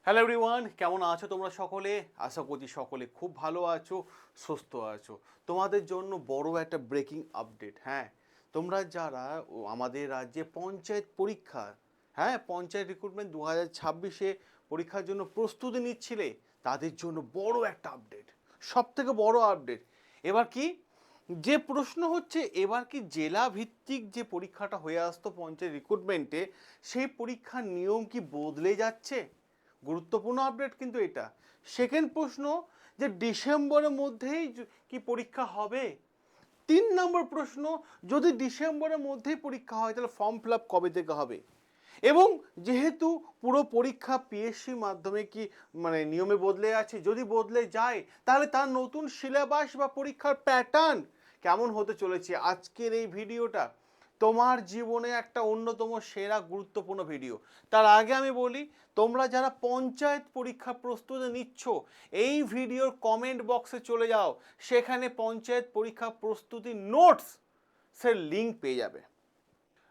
Hello everyone, কেমন আছো তোমরা সকলে? আশা করছি সকলে খুব ভালো আছো, সুস্থ আছো। তোমাদের জন্য বড় একটা ব্রেকিং আপডেট। হ্যাঁ, তোমরা যারা আমাদের রাজ্যে পঞ্চায়েত পরীক্ষা, হ্যাঁ পঞ্চায়েত রিক্রুটমেন্ট 2026-এ পরীক্ষার জন্য প্রস্তুতি নিচ্ছিলে, তাদের জন্য বড় একটা আপডেট, সব থেকে বড় আপডেট। এবার কি যে প্রশ্ন হচ্ছে, এবার কি জেলা ভিত্তিক যে পরীক্ষাটা হয়ে আসতো পঞ্চায়েত রিক্রুটমেন্টে, সেই পরীক্ষার নিয়ম কি বদলে যাচ্ছে? গুরুত্বপূর্ণ আপডেট কিন্তু এটা। সেকেন্ড প্রশ্ন, যে ডিসেম্বরের মধ্যেই কি পরীক্ষা হবে? 3 নম্বর প্রশ্ন, যদি ডিসেম্বরের মধ্যেই পরীক্ষা হয় তাহলে ফর্ম ফিল আপ কবে থেকে হবে? এবং যেহেতু পুরো পরীক্ষা পিএসসি মাধ্যমে কি মানে নিয়মে বদলে আছে, যদি বদলে যায় তাহলে তার নতুন সিলেবাস বা পরীক্ষার প্যাটার্ন কেমন হতে চলেছে? আজকের এই ভিডিওটা তোমার জীবনে একটা অন্যতম সেরা গুরুত্বপূর্ণ ভিডিও। তার আগে আমি বলি, তোমরা যারা পঞ্চায়েত পরীক্ষা প্রস্তুতি নিচ্ছ, এই ভিডিওর কমেন্ট বক্সে চলে যাও, সেখানে পঞ্চায়েত পরীক্ষা প্রস্তুতি নোটস সে লিঙ্ক পেয়ে যাবে।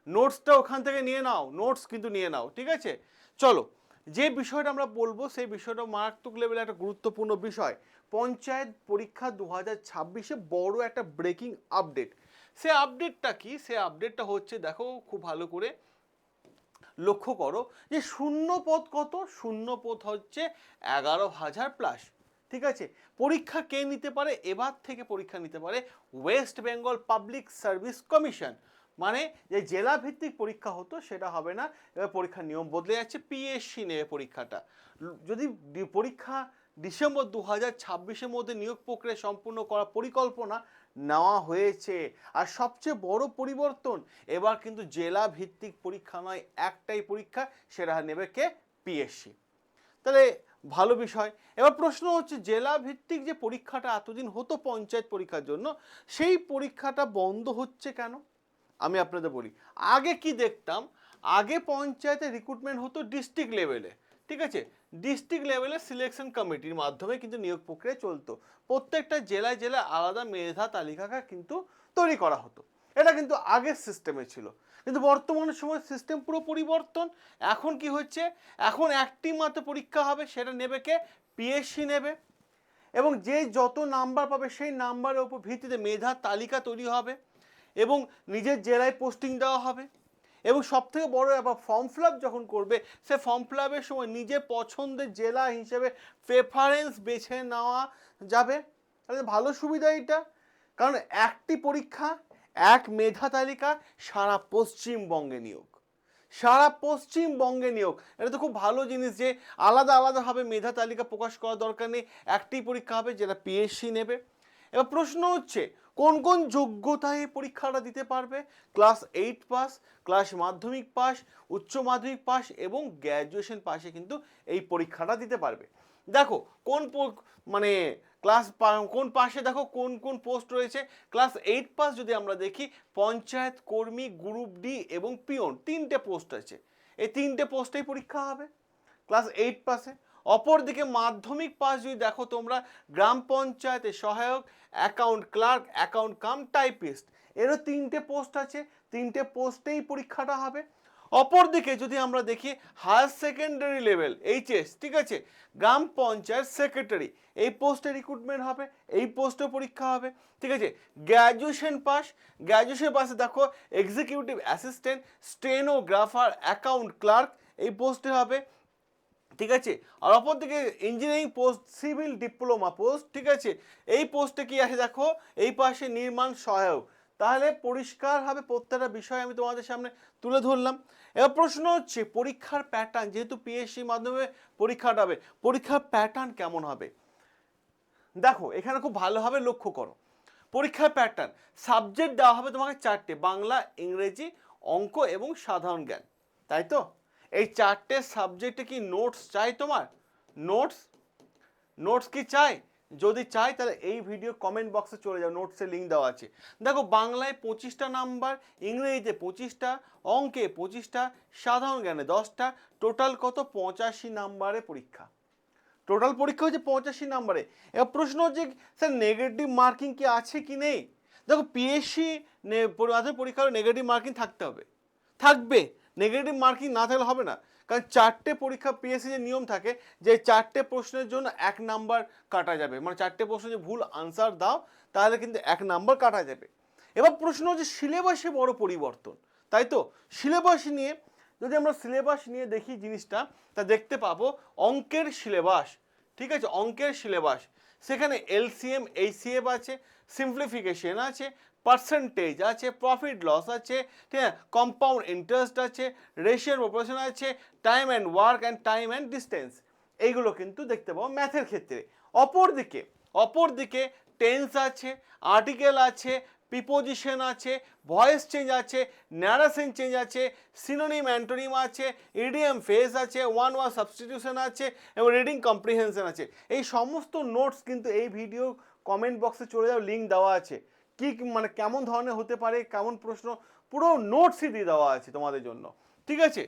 নোটসটা ওখান থেকে নিয়ে নাও, নোটস কিন্তু নিয়ে নাও, ঠিক আছে? চলো, যে বিষয়টা আমরা বলবো সেই বিষয়টা মারাত্মক লেভেলে একটা গুরুত্বপূর্ণ বিষয়। পঞ্চায়েত পরীক্ষা 2026-এ বড় একটা ব্রেকিং আপডেট। সে আপডেটটা কি? সে আপডেটটা হচ্ছে, দেখো খুব ভালো করে লক্ষ্য করো, যে শূন্য পদ কত? শূন্য পদ হচ্ছে 11,000 প্লাস। ঠিক আছে, পরীক্ষা কে নিতে পারে? এবার থেকে পরীক্ষা নিতে পারে West Bengal public service commission. মানে যে জেলা ভিত্তিক পরীক্ষা হতো সেটা হবে না, এবার পরীক্ষার নিয়ম বদলে যাচ্ছে, পিএসসি নেবে পরীক্ষাটা। যদি পরীক্ষা ডিসেম্বর 2026-এর মধ্যে নিয়োগ প্রক্রিয়া সম্পূর্ণ করার পরিকল্পনা নেওয়া হয়েছে। আর সবচেয়ে বড় পরিবর্তন, এবার কিন্তু জেলা ভিত্তিক পরীক্ষা নয়, একটাই পরীক্ষা, সেটা নেবে কে? পিএসসি। তাহলে ভালো বিষয়। এবার প্রশ্ন হচ্ছে, জেলা ভিত্তিক যে পরীক্ষাটা এতদিন হতো পঞ্চায়েত পরীক্ষার জন্য, সেই পরীক্ষাটা বন্ধ হচ্ছে কেন? আমি আপনাদের বলি, আগে কি দেখতাম, আগে পঞ্চায়েতে রিক্রুটমেন্ট হতো ডিস্ট্রিক্ট লেভেলে। ঠিক আছে, ডিস্ট্রিক্ট লেভেলে সিলেকশন কমিটির মাধ্যমে কিন্তু নিয়োগ প্রক্রিয়া চলতো। প্রত্যেকটা জেলায় জেলায় আলাদা মেধা তালিকা কিন্তু তৈরি করা হতো। এটা কিন্তু আগের সিস্টেমে ছিল। কিন্তু বর্তমান সময় সিস্টেম পুরো পরিবর্তন। এখন কি হচ্ছে, এখন একটি মাত্র পরীক্ষা হবে, সেটা নেবে কে? পিএসসি নেবে। এবং যে যত নাম্বার পাবে সেই নাম্বারের উপর ভিত্তিতে মেধা তালিকা তৈরি হবে এবং নিজের জেলায় পোস্টিং দেওয়া হবে। এবং সবথেকে বড় ব্যাপার, ফর্ম ফিল আপ যখন করবে, সে ফর্ম ফিল আপের সময় নিজের পছন্দের জেলা হিসেবে প্রেফারেন্স বেছে নেওয়া যাবে। তাহলে ভালো সুবিধা এটা, কারণ একটি পরীক্ষা, এক মেধা তালিকা, সারা পশ্চিমবঙ্গে নিয়োগ, সারা পশ্চিমবঙ্গে নিয়োগ। এটা তো খুব ভালো জিনিস যে আলাদা আলাদাভাবে মেধা তালিকা প্রকাশ করার দরকার নেই, একটি পরীক্ষা হবে যেটা পিএসসি নেবে। এবার প্রশ্ন হচ্ছে, কোন কোন যোগ্যতায় এই পরীক্ষাটা দিতে পারবে? ক্লাস 8 পাস, ক্লাস মাধ্যমিক পাস, উচ্চ মাধ্যমিক পাস এবং গ্র্যাজুয়েশন পাসে কিন্তু এই পরীক্ষাটা দিতে পারবে। দেখো কোন মানে ক্লাস কোন পাশে, দেখো কোন কোন পোস্ট রয়েছে। ক্লাস 8 পাস যদি আমরা দেখি, পঞ্চায়েত কর্মী গ্রুপ ডি এবং পিওন, 3টে পোস্ট আছে। এই 3টে পোস্টেই পরীক্ষা হবে ক্লাস 8 পাসে। অপরদিকে মাধ্যমিক পাস যদি দেখো তোমরা, গ্রাম পঞ্চায়েতে সহায়ক, account clerk, account cum typist, এরও 3টে পোস্ট আছে, 3টে পোস্টেই পরীক্ষাটা হবে। অপরদিকে যদি আমরা দেখি হায়ার সেকেন্ডারি লেভেল এইচএস, ঠিক আছে, গ্রাম পঞ্চায়েত সেক্রেটারি, এই পোস্টে রিক্রুটমেন্ট হবে, এই পোস্টে পরীক্ষা হবে। ঠিক আছে, গ্র্যাজুয়েশন পাস, গ্র্যাজুয়েশন পাসে দেখো executive assistant, stenographer, account clerk, এই পোস্টে হবে। ঠিক আছে, আর অপরদিকে engineering post, civil diploma post, ঠিক আছে, এই পোস্টে কি আছে দেখো, এই পাশে নির্মাণ সহায়ক। তাহলে পরিষ্কারভাবে প্রত্যেকটা বিষয় আমি তোমাদের সামনে তুলে ধরলাম। এবার প্রশ্ন হচ্ছে, পরীক্ষার প্যাটার্ন, যেহেতু পিএসসি মাধ্যমে পরীক্ষাটা হবে, পরীক্ষার প্যাটার্ন কেমন হবে? দেখো এখানে খুব ভালোভাবে লক্ষ্য করো, পরীক্ষার প্যাটার্ন, সাবজেক্ট দেওয়া হবে তোমাকে 4টে, বাংলা, ইংরেজি, অঙ্ক এবং সাধারণ জ্ঞান, তাই তো? এই 4টে সাবজেক্টে কি নোটস চাই তোমার? নোটস, নোটস কি চাই? যদি চাই তাহলে এই ভিডিও কমেন্ট বক্সে চলে যাও, নোটসের লিঙ্ক দেওয়া আছে। দেখো বাংলায় 25টা নাম্বার, ইংরেজিতে 25টা, অঙ্কে 25টা, সাধারণ জ্ঞানে 10টা, টোটাল কত? 85 নাম্বারে পরীক্ষা। টোটাল পরীক্ষা হচ্ছে 85 নাম্বারে। এবার প্রশ্ন হচ্ছে, স্যার নেগেটিভ মার্কিং কি আছে কি নেই? দেখো পিএসসি পরীক্ষার নেগেটিভ মার্কিং থাকতে হবে, থাকবে, নেগেটিভ মার্কিং না থাকলে হবে না। কারণ 4টে পরীক্ষা পিএসসি যে নিয়ম থাকে যে 4টে প্রশ্নের জন্য 1 নাম্বার কাটা যাবে, মানে 4টে প্রশ্ন যে ভুল আনসার দাও তাহলে কিন্তু 1 নাম্বার কাটা যাবে। এবার প্রশ্ন হচ্ছে সিলেবাসে বড় পরিবর্তন, তাই তো? সিলেবাস নিয়ে যদি আমরা সিলেবাস নিয়ে দেখি জিনিসটা, তা দেখতে পাবো অঙ্কের সিলেবাস, ঠিক আছে, অঙ্কের সিলেবাস সেখানে এলসিএম এইচসিএফ আছে, সিম্পলিফিকেশন আছে, পার্সেন্টেজ আছে, প্রফিট লস আছে, ঠিক আছে, কম্পাউন্ড ইন্টারেস্ট আছে, রেশিয়াল প্রপোর্শন আছে, time and work and time and distance, এইগুলো কিন্তু দেখতে পাবো ম্যাথের ক্ষেত্রে। অপরদিকে টেন্স আছে, আর্টিকেল আছে, প্রিপোজিশন আছে, ভয়েস চেঞ্জ আছে, ন্যারেশন চেঞ্জ আছে, সিনোনিম অ্যান্টোনিম আছে, ইডিয়াম ফ্রেজ আছে, ওয়ান ওয়ার্ড সাবস্টিটিউশন আছে এবং রিডিং কম্প্রিহেনশন আছে। এই সমস্ত নোটস কিন্তু এই ভিডিও কমেন্ট বক্সে চলে যাও, লিঙ্ক দেওয়া আছে। কি মানে কেমন ধরনের হতে পারে, কেমন প্রশ্ন, পুরো নোটসই দিয়ে দেওয়া আছে তোমাদের জন্য, ঠিক আছে।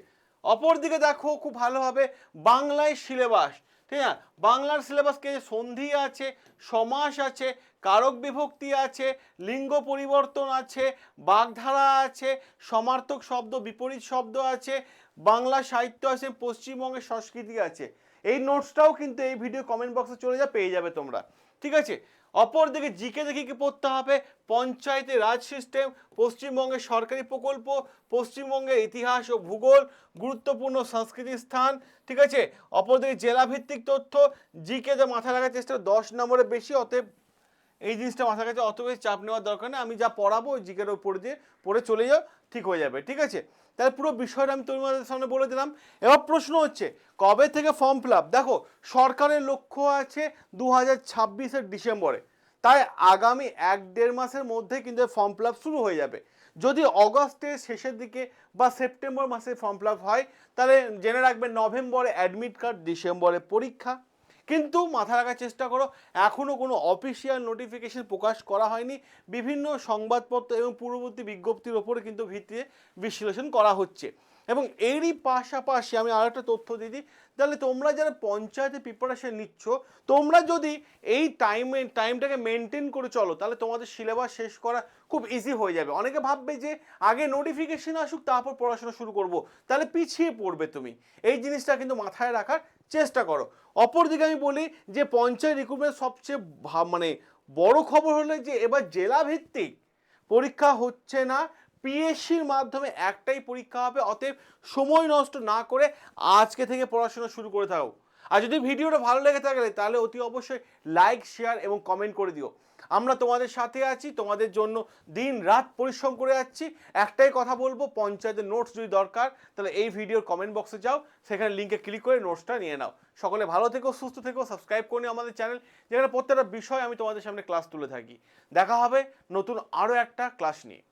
অপরদিকে দেখো খুব ভালোভাবে বাংলায় সিলেবাস, ঠিক আছে, বাংলার সিলেবাস কে সন্ধি আছে, সমাস আছে, কারক বিভক্তি আছে, লিঙ্গ পরিবর্তন আছে, বাগধারা আছে, সমার্থক শব্দ বিপরীত শব্দ আছে, বাংলা সাহিত্য আছে, পশ্চিমবঙ্গের সংস্কৃতি আছে। এই নোটসটাও কিন্তু এই ভিডিও কমেন্ট বক্সে চলে যা, পেয়ে যাবে তোমরা, ঠিক আছে। অপরদিকে জিকে দেখে কি পড়তে হবে, পঞ্চায়েতের রাজ সিস্টেম, পশ্চিমবঙ্গের সরকারি প্রকল্প, পশ্চিমবঙ্গের ইতিহাস ও ভূগোল, গুরুত্বপূর্ণ সাংস্কৃতিক স্থান, ঠিক আছে। অপরদিকে জেলাভিত্তিক তথ্য, জিকেতে মাথায় রাখার চেষ্টা 10 নম্বরের বেশি, অতএব এই জিনিসটা মাথার কাছে অত বেশি চাপ নেওয়ার দরকার নেই, আমি যা পড়াবো ওই জিকের উপর দিয়ে পড়ে চলে যাও, ঠিক হয়ে যাবে, ঠিক আছে। তাহলে পুরো বিষয়টা আমি তোমাদের সামনে বলে দিলাম। এবার প্রশ্ন হচ্ছে কবে থেকে ফর্ম ফিল আপ। দেখো সরকারের লক্ষ্য আছে 2026-এর ডিসেম্বরে, তাই আগামী 1-1.5 মাসের মধ্যে কিন্তু ফর্ম ফিল আপ শুরু হয়ে যাবে। যদি অগস্টের শেষের দিকে বা সেপ্টেম্বর মাসে ফর্ম ফিল আপ হয় তাহলে জেনে রাখবে নভেম্বরে অ্যাডমিট কার্ড, ডিসেম্বরে পরীক্ষা। কিন্তু মাথা রাখার চেষ্টা করো এখনও কোনো অফিসিয়াল নোটিফিকেশন প্রকাশ করা হয়নি, বিভিন্ন সংবাদপত্র এবং পূর্ববর্তী বিজ্ঞপ্তির ওপরে কিন্তু ভিত্তিতে বিশ্লেষণ করা হচ্ছে। এবং এরই পাশাপাশি আমি আরেকটা তথ্য দিয়ে দিই, তাহলে তোমরা যারা পঞ্চায়েতে প্রিপারেশন নিচ্ছ, তোমরা যদি এই টাইমটাকে মেনটেন করে চলো তাহলে তোমাদের সিলেবাস শেষ করা খুব ইজি হয়ে যাবে। অনেকে ভাববে যে আগে নোটিফিকেশন আসুক তারপর পড়াশোনা শুরু করব, তাহলে পিছিয়ে পড়বে তুমি। এই জিনিসটা কিন্তু মাথায় রাখার চেষ্টা করো। অপরদিকে আমি বলি যে পঞ্চায়েত রিক্রুটমেন্ট সবচেয়ে মানে বড় খবর হলো যে এবার জেলা ভিত্তিক পরীক্ষা হচ্ছে না, পিএসসির মাধ্যমে একটাই পরীক্ষা হবে। অতএব সময় নষ্ট না করে আজকে থেকে পড়াশোনা শুরু করে থাকো। আর যদি ভিডিওটা ভালো লেগে থাকে তাহলে অতি অবশ্যই লাইক, শেয়ার এবং কমেন্ট করে দিও। আমরা তোমাদের সাথে আছি, তোমাদের জন্য দিন রাত পরিশ্রম করে যাচ্ছি। একটাই কথা বলবো, পঞ্চায়েতের নোটস যদি দরকার তাহলে এই ভিডিওর কমেন্ট বক্সে যাও, সেখানে লিঙ্কে ক্লিক করে নোটসটা নিয়ে নাও। সকলে ভালো থেকো, সুস্থ থেকো, সাবস্ক্রাইব করে নিও আমাদের চ্যানেল, যেখানে প্রত্যেকটা বিষয় আমি তোমাদের সামনে ক্লাস তুলে থাকি। দেখা হবে নতুন আরও একটা ক্লাস নিয়ে।